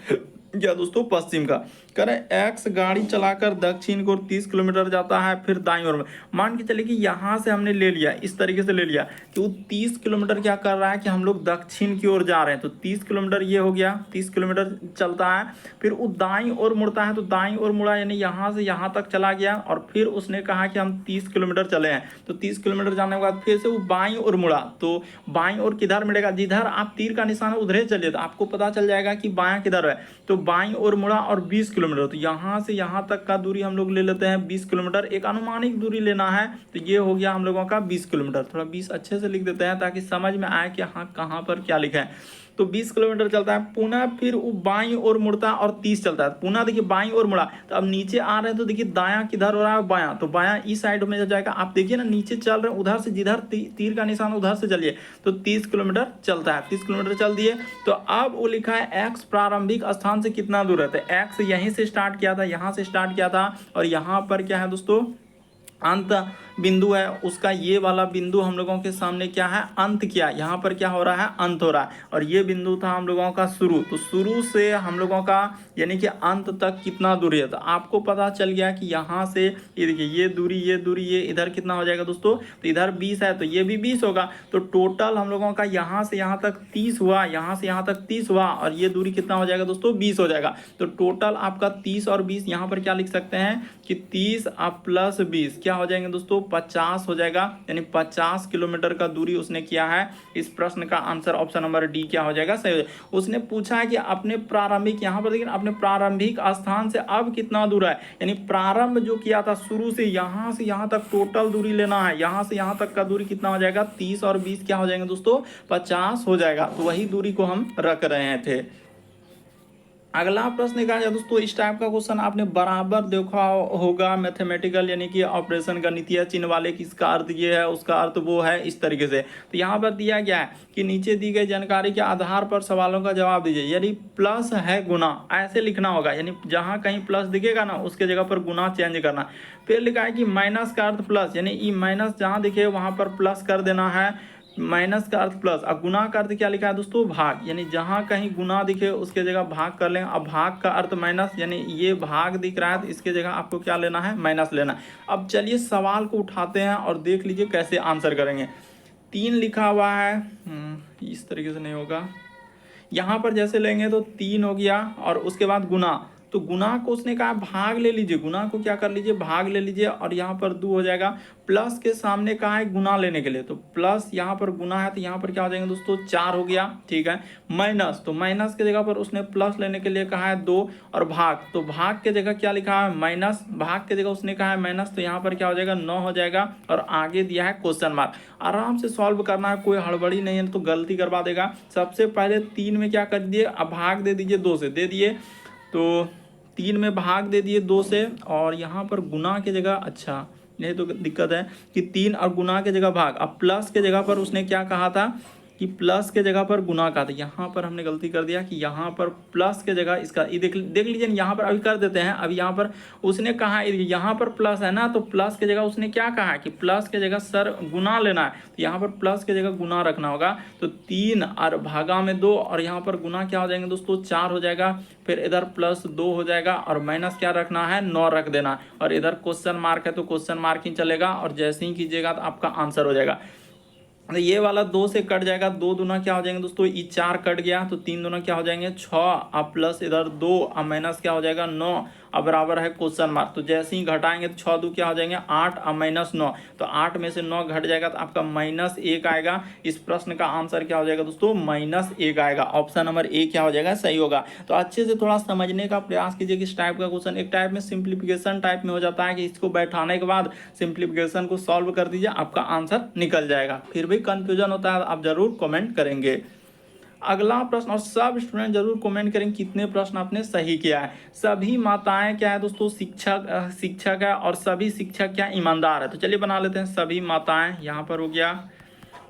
Speaker 1: क्या दोस्तों पश्चिम का। करें एक्स गाड़ी चलाकर दक्षिण को 30 किलोमीटर जाता है, फिर दाईं ओर में। मान के चलिए कि यहाँ से हमने ले लिया, इस तरीके से ले लिया कि वो 30 किलोमीटर क्या कर रहा है कि हम लोग दक्षिण की ओर जा रहे हैं। तो 30 किलोमीटर ये हो गया, 30 किलोमीटर चलता है। फिर वो दाईं ओर मुड़ता है, तो दाईं ओर मुड़ा यानी यहाँ से यहाँ तक चला गया। और फिर उसने कहा कि हम 30 किलोमीटर चले हैं। तो 30 किलोमीटर जाने के बाद फिर से वो बाईं ओर मुड़ा। तो बाईं ओर किधर मिलेगा, जिधर आप तीर का निशान है उधर चलिए, तो आपको पता चल जाएगा कि बायां किधर है। तो बाईं ओर मुड़ा और 20 किलोमीटर, तो यहाँ से यहाँ तक का दूरी हम लोग ले लेते हैं 20 किलोमीटर। एक अनुमानिक दूरी लेना है, तो ये हो गया हम लोगों का 20 किलोमीटर। थोड़ा 20 अच्छे से लिख देते हैं ताकि समझ में आए कि हाँ कहाँ पर क्या लिखा है। तो 20 किलोमीटर चलता है, पुनः फिर वो बाईं ओर मुड़ता है और 30 चलता है। पुनः देखिए बाईं ओर मुड़ा, तो अब नीचे आ रहे हैं तो देखिए दायां किधर हो रहा है, बायां। तो बायां इस साइड में जाएगा। आप देखिए ना नीचे चल रहे हैं, उधर से जिधर तीर का निशान उधर से चलिए। तो 30 किलोमीटर चलता है, 30 किलोमीटर चल दिए। तो अब वो लिखा है एक्स प्रारंभिक स्थान से कितना दूर है। तो एक्स यहीं से स्टार्ट किया था, यहाँ से स्टार्ट किया था, और यहाँ पर क्या है दोस्तों, अंत बिंदु है उसका। ये वाला बिंदु हम लोगों के सामने क्या है, अंत किया। यहाँ पर क्या हो रहा है, अंत हो रहा है। और ये बिंदु था हम लोगों का शुरू। तो शुरू से हम लोगों का यानी कि अंत तक कितना दूरी है। तो आपको पता चल गया कि यहाँ से ये देखिए ये दूरी, ये दूरी, ये इधर कितना हो जाएगा दोस्तों, तो इधर 20 है, तो ये भी 20 होगा। तो टोटल हम लोगों का यहाँ से यहाँ तक 30 हुआ, यहाँ से यहाँ तक 30 हुआ, और ये दूरी कितना हो जाएगा दोस्तों, 20 हो जाएगा। तो टोटल आपका 30 और 20 यहाँ पर क्या लिख सकते हैं कि 30 + 20 क्या हो जाएंगे दोस्तों 50 हो जाएगा, यानी 50 किलोमीटर का दूरी उसने किया है। इस प्रश्न का आंसर ऑप्शन नंबर डी क्या हो जाएगा, सही हो जाएगा। उसने पूछा है कि अपने प्रारंभिक, यहाँ पर देखिए अपने प्रारंभिक स्थान से अब कितना दूर है, यानी प्रारंभ जो किया था शुरू से यहाँ तक टोटल दूरी लेना है, यहाँ से यहाँ तक का दूरी कितना हो जाएगा 30 और 20 क्या हो जाएंगे दोस्तों 50 हो जाएगा। तो वही दूरी को हम रख रहे थे। अगला प्रश्न कहा जाए दोस्तों, इस टाइप का क्वेश्चन आपने बराबर देखा होगा मैथमेटिकल, यानी कि ऑपरेशन गणितीय चिन्ह वाले, किसका अर्थ ये है उसका अर्थ वो है, इस तरीके से। तो यहाँ पर दिया गया है कि नीचे दी गई जानकारी के आधार पर सवालों का जवाब दीजिए। यदि प्लस है गुना, ऐसे लिखना होगा, यानी जहाँ कहीं प्लस दिखेगा ना उसके जगह पर गुना चेंज करना। फिर लिखा है कि माइनस का अर्थ प्लस, यानी ई माइनस जहाँ दिखे वहाँ पर प्लस कर देना है, माइनस का अर्थ प्लस। अब गुना का अर्थ क्या लिखा है दोस्तों भाग, यानी जहां कहीं गुना दिखे उसके जगह भाग कर लें। अब भाग का अर्थ माइनस, यानी ये भाग दिख रहा है तो इसके जगह आपको क्या लेना है, माइनस लेना है। अब चलिए सवाल को उठाते हैं और देख लीजिए कैसे आंसर करेंगे। 3 लिखा हुआ है, इस तरीके से नहीं होगा, यहाँ पर जैसे लेंगे तो 3 हो गया और उसके बाद गुना, तो गुना को उसने कहा भाग ले लीजिए, गुना को क्या कर लीजिए भाग ले लीजिए, और यहाँ पर 2 हो जाएगा। प्लस के सामने कहा है गुना लेने के लिए, तो प्लस यहाँ पर गुना है तो यहाँ पर क्या हो जाएंगे दोस्तों 4 हो गया, ठीक है। माइनस, तो माइनस के जगह पर उसने प्लस लेने के लिए कहा है 2, और भाग, तो भाग के जगह क्या लिखा है माइनस, भाग के जगह उसने कहा है माइनस, तो यहाँ पर क्या हो जाएगा 9 हो जाएगा, और आगे दिया है क्वेश्चन मार्क। आराम से सॉल्व करना है, कोई हड़बड़ी नहीं है तो गलती करवा देगा। सबसे पहले 3 में क्या कर दिए, अब भाग दे दीजिए 2 से, दे दिए तो 3 में भाग दे दिए 2 से, और यहाँ पर गुना की जगह, अच्छा नहीं तो दिक्कत है कि 3 और गुना के जगह भाग। अब प्लस के जगह पर उसने क्या कहा था कि प्लस के जगह पर गुना का था, यहाँ पर हमने गलती कर दिया कि यहाँ पर प्लस के जगह इसका ये देख लीजिए, यहाँ पर अभी कर देते हैं। अभी यहाँ पर उसने कहा यहाँ पर प्लस है ना, तो प्लस के जगह उसने क्या कहा कि प्लस के जगह सर गुना लेना है, तो यहाँ पर प्लस के जगह गुना रखना होगा। तो 3 और भागा में 2, और यहाँ पर गुना क्या हो जाएंगे दोस्तों 4 हो जाएगा, फिर इधर प्लस 2 हो जाएगा, और माइनस क्या रखना है 9 रख देना, और इधर क्वेश्चन मार्क है तो क्वेश्चन मार्क ही चलेगा, और जैसे ही कीजिएगा तो आपका आंसर हो जाएगा। तो ये वाला 2 से कट जाएगा, 2 दूना क्या हो जाएंगे दोस्तों, ये 4 कट गया, तो 3 दूना क्या हो जाएंगे 6, अब प्लस इधर 2, अब माइनस क्या हो जाएगा 9, अब बराबर है क्वेश्चन मार्क। तो जैसे ही घटाएंगे तो 6 2 क्या हो जाएंगे 8, अब माइनस 9, तो 8 में से 9 घट जाएगा तो आपका -1 आएगा। इस प्रश्न का आंसर क्या हो जाएगा दोस्तों -1 आएगा, ऑप्शन नंबर ए क्या हो जाएगा, सही होगा। तो अच्छे से थोड़ा समझने का प्रयास कीजिए कि इस टाइप का क्वेश्चन एक टाइप में सिंप्लीफिकेशन टाइप में हो जाता है, कि इसको बैठाने के बाद सिंप्लीफिकेशन को सॉल्व कर दीजिए, आपका आंसर निकल जाएगा। फिर भी कंफ्यूजन होता है आप जरूर कमेंट करेंगे। अगला प्रश्न, और सब स्टूडेंट जरूर कमेंट करें कितने प्रश्न आपने सही किया है। सभी माताएं क्या है दोस्तों शिक्षक है, और सभी शिक्षक क्या ईमानदार है। तो चलिए बना लेते हैं, सभी माताएं, यहाँ पर हो गया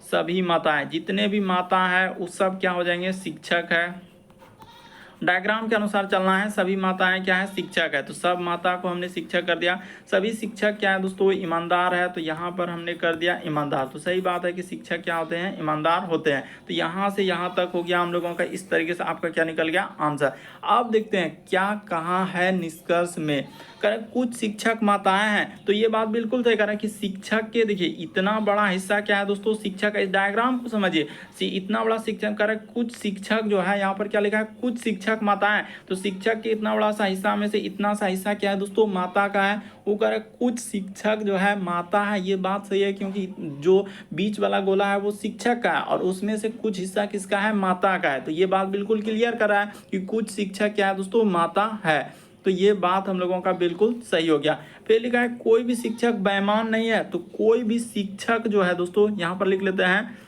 Speaker 1: सभी माताएं, जितने भी माता है उस सब क्या हो जाएंगे शिक्षक है। डायग्राम के अनुसार चलना है, सभी माताएं क्या है शिक्षक है, तो सब माता को हमने शिक्षक कर दिया। सभी शिक्षक क्या है दोस्तों ईमानदार है, तो यहाँ पर हमने कर दिया ईमानदार। तो सही बात है कि शिक्षक क्या होते हैं ईमानदार होते हैं। तो यहाँ से यहाँ तक हो गया हम लोगों का, इस तरीके से आपका क्या निकल गया आंसर। अब देखते हैं क्या कहा है निष्कर्ष में। करें कुछ शिक्षक माताएं हैं, तो ये बात बिल्कुल तय करें कि शिक्षक के देखिए इतना बड़ा हिस्सा क्या है दोस्तों शिक्षक है। इस डायग्राम को समझिए, इतना बड़ा शिक्षक करें कुछ शिक्षक जो है, यहाँ पर क्या लिखा है कुछ शिक्षक माताएं, तो शिक्षक के इतना बड़ा सा हिस्सा में से इतना सा हिस्सा क्या है दोस्तों माता का है। वो कह रहे कुछ शिक्षक जो है माता है, ये बात सही है क्योंकि जो बीच वाला गोला है वो शिक्षक का है, और उसमें से कुछ हिस्सा किसका है माता का है। तो ये बात बिल्कुल क्लियर कर रहा है कि कुछ शिक्षक क्या है दोस्तों माता है। तो ये बात हम लोगों का बिल्कुल सही हो गया। फिर लिखा है कोई भी शिक्षक बेईमान नहीं है, तो कोई भी शिक्षक जो है दोस्तों यहाँ पर लिख लेते हैं,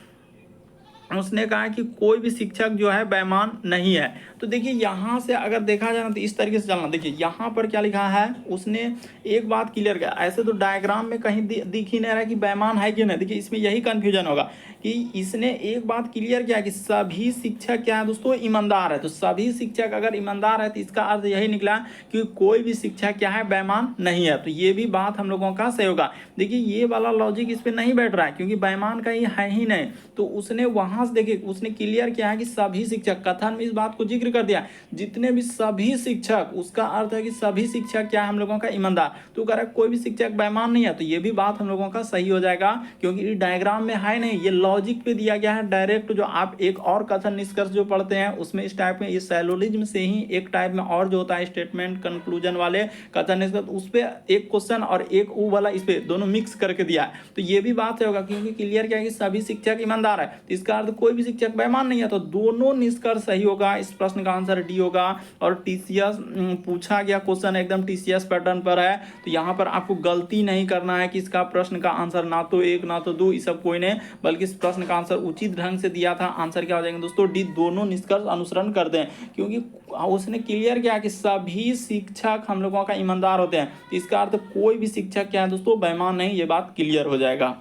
Speaker 1: उसने कहा कि कोई भी शिक्षक जो है बेईमान नहीं है। तो देखिए यहाँ से अगर देखा जाए ना तो इस तरीके से चलना। देखिए यहाँ पर क्या लिखा है, उसने एक बात क्लियर किया, ऐसे तो डायग्राम में कहीं दिख ही नहीं रहा कि बेईमान है कि नहीं। देखिए इसमें यही कंफ्यूजन होगा कि इसने एक बात क्लियर किया कि सभी शिक्षक क्या है दोस्तों ईमानदार है। तो सभी शिक्षक अगर ईमानदार है तो इसका अर्थ यही निकला कि कोई भी शिक्षक क्या है बेईमान नहीं है। तो ये भी बात हम लोगों का सही होगा। देखिए ये वाला लॉजिक इस पर नहीं बैठ रहा है क्योंकि बेईमान का ही है ही नहीं, तो उसने वहाँ यहाँ से देखिए उसने क्लियर किया है कि सभी शिक्षक, कथन में इस बात को जिक्र कर दिया, जितने भी सभी शिक्षक, उसका अर्थ है कि सभी शिक्षक क्या है हम लोगों का ईमानदार। तो कह रहा है कोई भी शिक्षक बेईमान नहीं है, तो ये भी बात हम लोगों का सही हो जाएगा, क्योंकि डायग्राम में है नहीं, ये लॉजिक पे दिया गया है डायरेक्ट। जो आप एक और कथन निष्कर्ष जो पढ़ते हैं उसमें इस टाइप में, ये सैलोलिज्म से ही एक टाइप में और जो होता है स्टेटमेंट कंक्लूजन वाले कथन निष्कर्ष, उस पर एक क्वेश्चन और एक ऊ वाला इस पे दोनों मिक्स करके दिया है। तो ये भी बात होगा, क्योंकि क्लियर क्या है कि सभी शिक्षक ईमानदार है, तो इसका अर्थ कोई भी शिक्षक बेईमान नहीं है, तो दोनों निष्कर्ष सही होगा। इस प्रश्न का आंसर डी होगा। और टीसीएस पूछा गया क्वेश्चन एकदम टीसीएस पैटर्न पर है, तो यहाँ पर आपको गलती नहीं करना है कि इसका प्रश्न का आंसर ना तो 1 ना तो 2 ये सब कोई नहीं, बल्कि इस प्रश्न का आंसर उचित ढंग से दिया था। आंसर क्या हो जाएगा दोस्तों, डी, दोनों निष्कर्ष अनुसरण कर दें, क्योंकि उसने क्लियर किया कि सभी शिक्षक हम लोगों का ईमानदार होते हैं, तो इसका अर्थ कोई भी शिक्षक क्या है दोस्तों बेईमान नहीं, ये बात क्लियर हो जाएगा।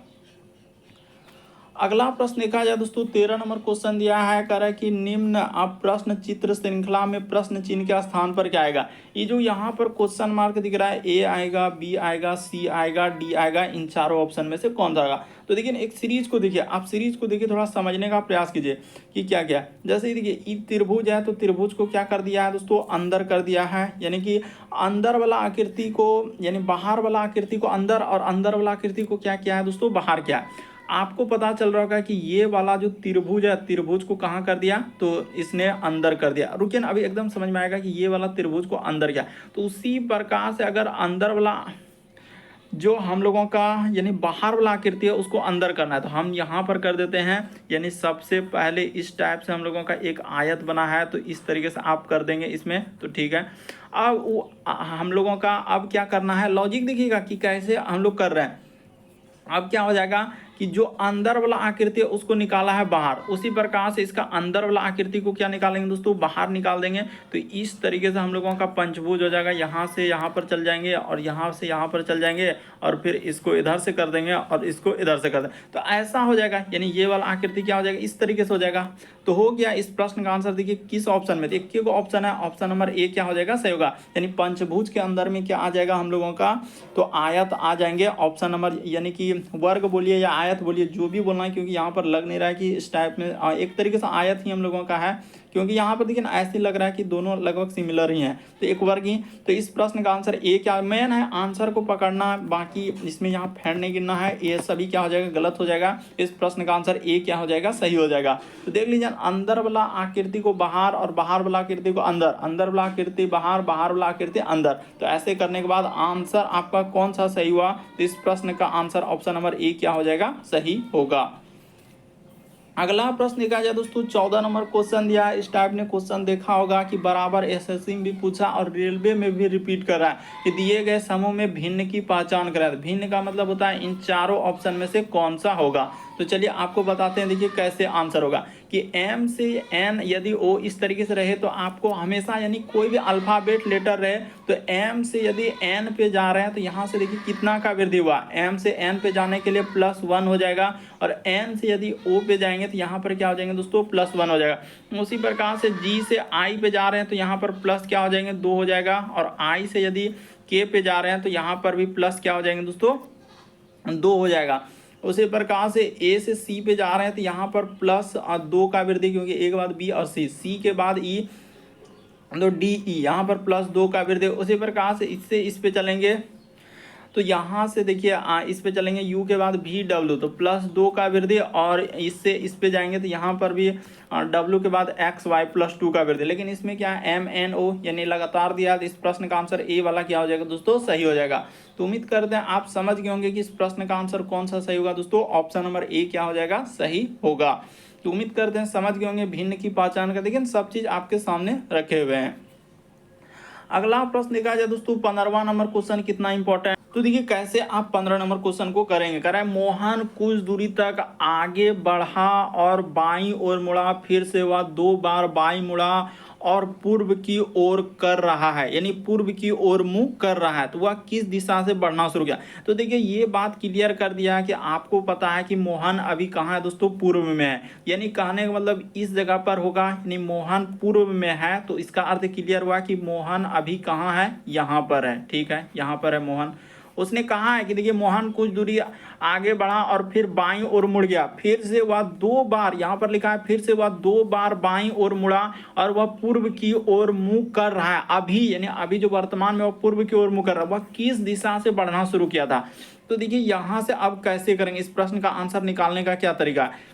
Speaker 1: अगला प्रश्न देखा जाए दोस्तों 13 नंबर क्वेश्चन दिया है, कह रहा है कि निम्न अब प्रश्न चित्र श्रृंखला में प्रश्न चिन्ह के स्थान पर क्या आएगा। ये जो यहाँ पर क्वेश्चन मार्क दिख रहा है, ए आएगा, बी आएगा, सी आएगा, डी आएगा, इन चारों ऑप्शन में से कौन सा आएगा। तो देखिए एक सीरीज को देखिए, आप सीरीज को देखिए, थोड़ा समझने का प्रयास कीजिए कि क्या क्या। जैसे ही देखिए ई त्रिभुज है, तो त्रिभुज को क्या कर दिया है दोस्तों, अंदर कर दिया है, यानी कि अंदर वाला आकृति को, यानी बाहर वाला आकृति को अंदर और अंदर वाला आकृति को क्या किया है दोस्तों बाहर किया है। आपको पता चल रहा होगा कि ये वाला जो त्रिभुज है, त्रिभुज को कहाँ कर दिया, तो इसने अंदर कर दिया। रुकिए ना, अभी एकदम समझ में आएगा कि ये वाला त्रिभुज को अंदर किया। तो उसी प्रकार से अगर अंदर वाला जो हम लोगों का यानी बाहर वाला आकृति है उसको अंदर करना है, तो हम यहाँ पर कर देते हैं। यानी सबसे पहले इस टाइप से हम लोगों का एक आयत बना है, तो इस तरीके से आप कर देंगे इसमें, तो ठीक है। अब वो हम लोगों का अब क्या करना है, लॉजिक देखिएगा कि कैसे हम लोग कर रहे हैं। अब क्या हो जाएगा कि जो अंदर वाला आकृति है उसको निकाला है बाहर, उसी प्रकार से इसका अंदर वाला आकृति को क्या निकालेंगे दोस्तों, बाहर निकाल देंगे। तो इस तरीके से हम लोगों का पंचभुज हो जाएगा, यहाँ से यहाँ पर चल जाएंगे और यहाँ से यहाँ पर चल जाएंगे, और फिर इसको इधर से कर देंगे और इसको इधर से कर देंगे, तो ऐसा हो जाएगा। यानी ये वाला आकृति क्या हो जाएगा, इस तरीके से हो जाएगा। तो हो गया इस प्रश्न का आंसर। देखिए किस ऑप्शन में, एक को ऑप्शन है, ऑप्शन नंबर ए क्या हो जाएगा, सही होगा। यानी पंचभुज के अंदर में क्या आ जाएगा हम लोगों का, तो आयत आ जाएंगे। ऑप्शन नंबर यानी कि वर्ग बोलिए या आयत बोलिए, जो भी बोलना है, क्योंकि यहाँ पर लग नहीं रहा है कि इस टाइप में एक तरीके से आयत ही हम लोगों का है, क्योंकि यहाँ पर देखिए ना ऐसे लग रहा है कि दोनों लगभग सिमिलर ही हैं, तो एक वर्ग ही। तो इस प्रश्न का आंसर ए क्या मेन है, आंसर को पकड़ना, बाकी इसमें यहाँ फैड नहीं गिरना है, ये सभी क्या हो जाएगा गलत हो जाएगा। इस प्रश्न का आंसर ए क्या हो जाएगा, सही हो जाएगा। तो देख लीजिए अंदर वाला आकृति को बाहर और बाहर वाला आकृति को अंदर, अंदर वाला आकृति बाहर, बाहर वाला आकृति अंदर, तो ऐसे करने के बाद आंसर आपका कौन सा सही हुआ, तो इस प्रश्न का आंसर ऑप्शन नंबर ए क्या हो जाएगा, सही होगा। अगला प्रश्न देखा जाए दोस्तों 14 नंबर क्वेश्चन दिया है। इस टाइप ने क्वेश्चन देखा होगा कि बराबर एसएससी में भी पूछा और रेलवे में भी रिपीट कर रहा है कि दिए गए समूह में भिन्न की पहचान कराए। भिन्न का मतलब होता है इन चारों ऑप्शन में से कौन सा होगा। तो चलिए आपको बताते हैं, देखिए कैसे आंसर होगा कि एम से एन यदि ओ इस तरीके से रहे, तो आपको हमेशा यानी कोई भी अल्फाबेट लेटर रहे, तो एम से यदि एन पे जा रहे हैं तो यहाँ से देखिए कितना का वृद्धि हुआ, एम से एन पे जाने के लिए +1 हो जाएगा, और एन से यदि ओ पे जाएंगे तो यहाँ पर क्या हो जाएंगे दोस्तों, +1 हो जाएगा। उसी प्रकार से जी से आई पे जा रहे हैं तो यहाँ पर प्लस क्या हो जाएंगे, 2 हो जाएगा, और आई से यदि के पे जा रहे हैं तो यहाँ पर भी प्लस क्या हो जाएंगे दोस्तों, 2 हो जाएगा। उसी प्रकार से ए से सी पे जा रहे हैं तो यहाँ पर +2 का वृद्धि, क्योंकि ए के बाद बी और सी के बाद ई, तो डी ई, यहाँ पर +2 का वृद्धि। उसी प्रकार से इससे इस पे चलेंगे तो यहाँ से देखिए इस पे चलेंगे यू के बाद भी डब्ल्यू, तो +2 का वृद्धि, और इससे इस पे जाएंगे तो यहाँ पर भी डब्ल्यू के बाद एक्स वाई +2 का वृद्धि। लेकिन इसमें क्या है एम एन ओ यानी लगातार दिया, तो इस प्रश्न का आंसर ए वाला क्या हो जाएगा दोस्तों, सही हो जाएगा। तो उम्मीद करते हैं आप समझ गए होंगे कि इस प्रश्न का आंसर कौन सा सही होगा दोस्तों, ऑप्शन नंबर ए क्या हो जाएगा, सही होगा। तो उम्मीद करते हैं समझ गए होंगे भिन्न की पहचान का। देखिए सब चीज़ आपके सामने रखे हुए हैं। अगला प्रश्न देखा जाए दोस्तों 15वां नंबर क्वेश्चन कितना इंपॉर्टेंट। तो देखिए कैसे आप 15 नंबर क्वेश्चन को करेंगे। कह रहा है मोहन कुछ दूरी तक आगे बढ़ा और बाईं ओर मुड़ा, फिर से वह 2 बार बाईं मुड़ा और पूर्व की ओर कर रहा है, यानी पूर्व की ओर मुंह कर रहा है, तो वह किस दिशा से बढ़ना शुरू किया। तो देखिए ये बात क्लियर कर दिया है कि आपको पता है कि मोहन अभी कहाँ है दोस्तों, पूर्व में है, यानी कहने का मतलब इस जगह पर होगा, यानी मोहन पूर्व में है, तो इसका अर्थ क्लियर हुआ कि मोहन अभी कहाँ है, यहाँ पर है, ठीक है, यहाँ पर है मोहन। उसने कहा है कि देखिए मोहन कुछ दूरी आगे बढ़ा और फिर बाईं ओर मुड़ गया, फिर से वह 2 बार, यहाँ पर लिखा है फिर से वह 2 बार बाईं ओर मुड़ा और वह पूर्व की ओर मुंह कर रहा है। अभी यानी अभी जो वर्तमान में वह पूर्व की ओर मुंह कर रहा है, वह किस दिशा से बढ़ना शुरू किया था। तो देखिए यहां से अब कैसे करेंगे, इस प्रश्न का आंसर निकालने का क्या तरीका है।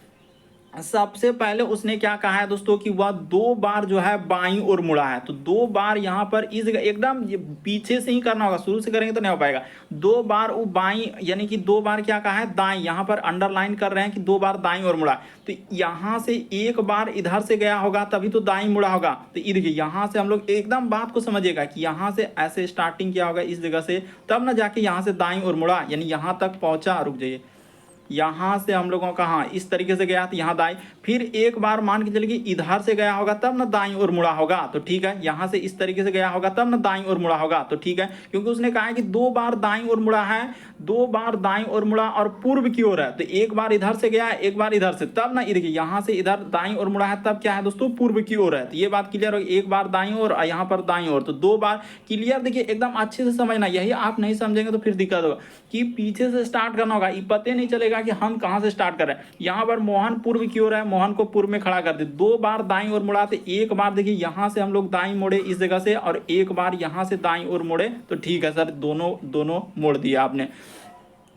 Speaker 1: सबसे पहले उसने क्या कहा है दोस्तों कि वह 2 बार जो है बाईं ओर मुड़ा है, तो 2 बार यहाँ पर इस जगह एकदम पीछे से ही करना होगा, शुरू से करेंगे तो नहीं हो पाएगा। 2 बार वो बाईं यानी कि 2 बार क्या कहा है दाईं, यहाँ पर अंडरलाइन कर रहे हैं कि 2 बार दाईं ओर मुड़ा। तो यहाँ से एक बार इधर से गया होगा तभी तो दाईं मुड़ा होगा। तो ये देखिए यहाँ से हम लोग एकदम बात को समझिएगा कि यहाँ से ऐसे स्टार्टिंग किया होगा इस जगह से, तब ना जाके यहाँ से दाईं ओर मुड़ा, यानी यहाँ तक पहुंचा। रुक जाइए, यहाँ से हम लोगों का हाँ इस तरीके से गया तो यहाँ दाई, फिर एक बार मान के चलिए इधर से गया होगा तब ना दाईं ओर मुड़ा होगा, तो ठीक है। यहाँ से इस तरीके से गया होगा तब ना दाईं ओर मुड़ा होगा, तो ठीक है, क्योंकि उसने कहा है कि 2 बार दाईं ओर मुड़ा है, 2 बार दाईं ओर मुड़ा और पूर्व की ओर है, तो एक बार इधर से गया एक बार इधर से, तब ना देखिए यहाँ से इधर दाईं ओर मुड़ा है, तब क्या है दोस्तों पूर्व की ओर है। तो ये बात क्लियर होगी, एक बार दाईं ओर और यहाँ पर दाईं ओर, तो 2 बार क्लियर। देखिए एकदम अच्छे से समझना, यही आप नहीं समझेंगे तो फिर दिक्कत होगा कि पीछे से स्टार्ट करना होगा, ये पता नहीं चलेगा कि हम कहाँ से स्टार्ट कर रहे हैं। यहाँ पर मोहन पूर्व की ओर है, मोहन को पूर्व में खड़ा कर दे, 2 बार दाईं ओर मुड़ा, तो एक बार देखिए यहाँ से हम लोग दाईं मोड़े इस जगह से और एक बार यहाँ से दाईं ओर मोड़े, तो ठीक है सर, दोनों मोड़ दिया आपने।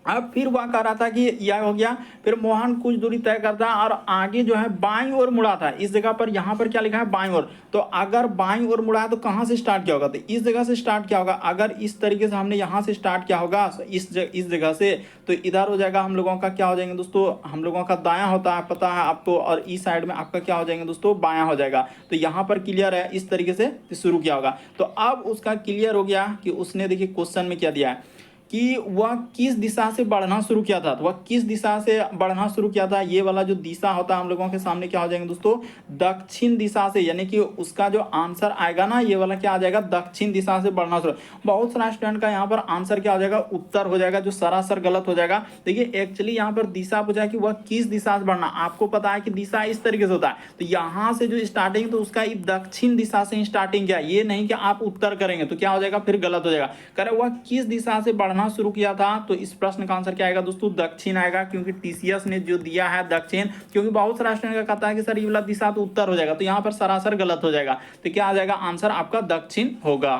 Speaker 1: अब फिर वह कह रहा था कि यह हो गया, फिर मोहन कुछ दूरी तय करता और आगे जो है बाईं ओर मुड़ा था, इस जगह पर यहाँ पर क्या लिखा है बाईं ओर, तो अगर बाईं ओर मुड़ा है तो कहाँ से स्टार्ट किया होगा, तो इस जगह से स्टार्ट किया होगा। अगर इस तरीके से हमने यहाँ से स्टार्ट किया होगा इस जगह से, तो इधर हो जाएगा हम लोगों का क्या हो जाएंगे दोस्तों, हम लोगों का दायां होता है पता है आपको, और इस साइड में आपका क्या हो जाएंगे दोस्तों बायां हो जाएगा। तो यहाँ पर क्लियर है, इस तरीके से शुरू किया होगा। तो अब उसका क्लियर हो गया कि उसने देखिए क्वेश्चन में क्या दिया है कि वह किस दिशा से बढ़ना शुरू किया था, तो वह किस दिशा से बढ़ना शुरू किया था। ये वाला जो दिशा होता है हम लोगों के सामने क्या हो जाएंगे दोस्तों दक्षिण दिशा से, यानी कि उसका जो आंसर आएगा ना ये वाला क्या आ जाएगा दक्षिण दिशा से बढ़ना शुरू। बहुत सारा स्टूडेंट का यहाँ पर आंसर क्या हो जाएगा उत्तर हो जाएगा, जो सरासर गलत हो जाएगा। देखिए एक्चुअली यहाँ पर दिशा पूछा है कि वह किस दिशा से बढ़ना, आपको पता है कि दिशा इस तरीके से होता है, तो यहाँ से जो स्टार्टिंग तो उसका दक्षिण दिशा से स्टार्टिंग किया, ये नहीं कि आप उत्तर करेंगे तो क्या हो जाएगा फिर गलत हो जाएगा। कह रहे वह किस दिशा से बढ़ना शुरू किया था, तो इस प्रश्न का आंसर क्या आएगा दोस्तों दक्षिण आएगा, क्योंकि टीसीएस ने जो दिया है दक्षिण, क्योंकि बहुत सारा स्टूडेंट का कहता है कि सर ये वाला दिशा तो उत्तर हो जाएगा, तो यहाँ पर सरासर गलत हो जाएगा, तो क्या आ जाएगा आंसर आपका दक्षिण होगा।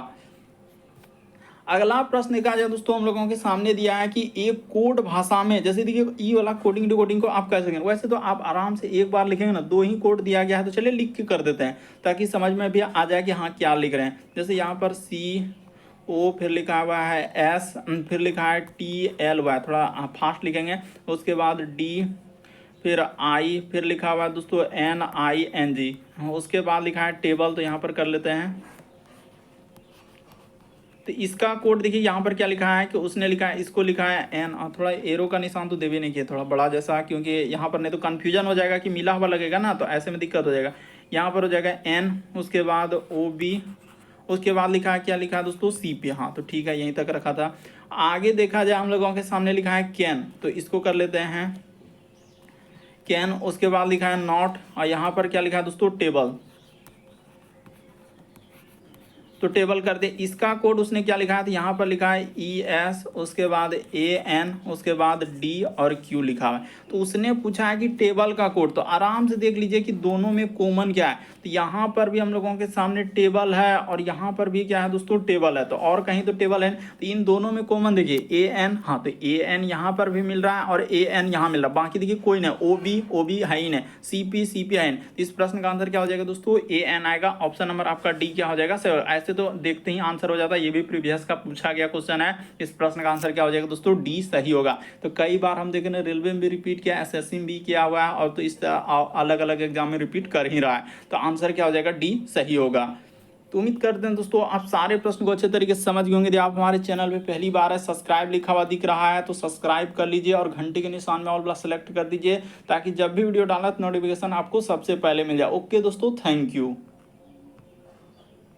Speaker 1: अगला प्रश्न का जो दोस्तों हम लोगों के सामने दिया है कि एक कोड भाषा में, जैसे देखिए ई वाला कोडिंग डिकोडिंग को आप कह सकेंगे, वैसे तो आप आराम से एक बार लिखेंगे ना, 2 ही कोड दिया गया है, तो चलिए लिख के कर देते हैं ताकि समझ में भी आ जाए कि हाँ क्या लिख रहे हैं। जैसे यहाँ पर CO फिर लिखा हुआ है S, फिर लिखा है TLY, थोड़ा फास्ट लिखेंगे, उसके बाद D, फिर I, फिर लिखा हुआ है दोस्तों NING, उसके बाद लिखा है टेबल, तो यहाँ पर कर लेते हैं। तो इसका कोड देखिए यहाँ पर क्या लिखा है कि उसने लिखा है, इसको लिखा है एन, और थोड़ा एरो का निशान तो देवे नहीं किया, थोड़ा बड़ा जैसा, क्योंकि यहाँ पर नहीं तो कन्फ्यूजन हो जाएगा कि मिला हुआ लगेगा ना, तो ऐसे में दिक्कत हो जाएगा। यहाँ पर हो जाएगा एन, उसके बाद OB, उसके बाद लिखा है क्या लिखा है दोस्तों CP, हाँ तो ठीक है यहीं तक रखा था। आगे देखा जाए हम लोगों के सामने लिखा है कैन, तो इसको कर लेते हैं कैन, उसके बाद लिखा है नॉट, और यहाँ पर क्या लिखा है दोस्तों टेबल, तो टेबल कर दे। इसका कोड उसने क्या लिखा है, तो यहाँ पर लिखा है ES, उसके बाद AN, उसके बाद D और Q लिखा है। तो उसने पूछा है कि टेबल का कोड, तो आराम से देख लीजिए कि दोनों में कॉमन क्या है, तो यहाँ पर भी हम लोगों के सामने टेबल है और यहाँ पर भी क्या है दोस्तों टेबल है, तो और कहीं तो टेबल है, तो इन दोनों में कॉमन देखिए AN, हाँ तो AN यहाँ पर भी मिल रहा है और AN यहाँ मिल रहा है, बाकी देखिए कोई नहीं, OB है ही नहीं, CP है ही नहीं। तो इस प्रश्न का आंसर क्या हो जाएगा दोस्तों AN आएगा। ऑप्शन नंबर आपका D क्या हो जाएगा। ऐसे तो देखते ही आंसर हो जाता है, ये भी प्रीवियस का पूछा गया क्वेश्चन है। इस प्रश्न का आंसर क्या हो जाएगा दोस्तों D सही होगा। तो कई बार हम देख रहे हैं रेलवे में भी रिपीट किया, SSC में भी किया हुआ है, और तो इस अलग अलग एग्जाम में रिपीट कर ही रहा है, तो आंसर क्या हो जाएगा D सही होगा। तो उम्मीद करते हैं दोस्तों आप सारे प्रश्न को अच्छे तरीके से समझ गए होंगे। यदि आप हमारे चैनल पे पहली बार है, सब्सक्राइब लिखा हुआ दिख रहा है तो सब्सक्राइब कर लीजिए और घंटे के निशान में ऑल वाला सेलेक्ट कर दीजिए, ताकि जब भी वीडियो डाला तो नोटिफिकेशन आपको सबसे पहले मिल जाए। ओके दोस्तों, थैंक यू।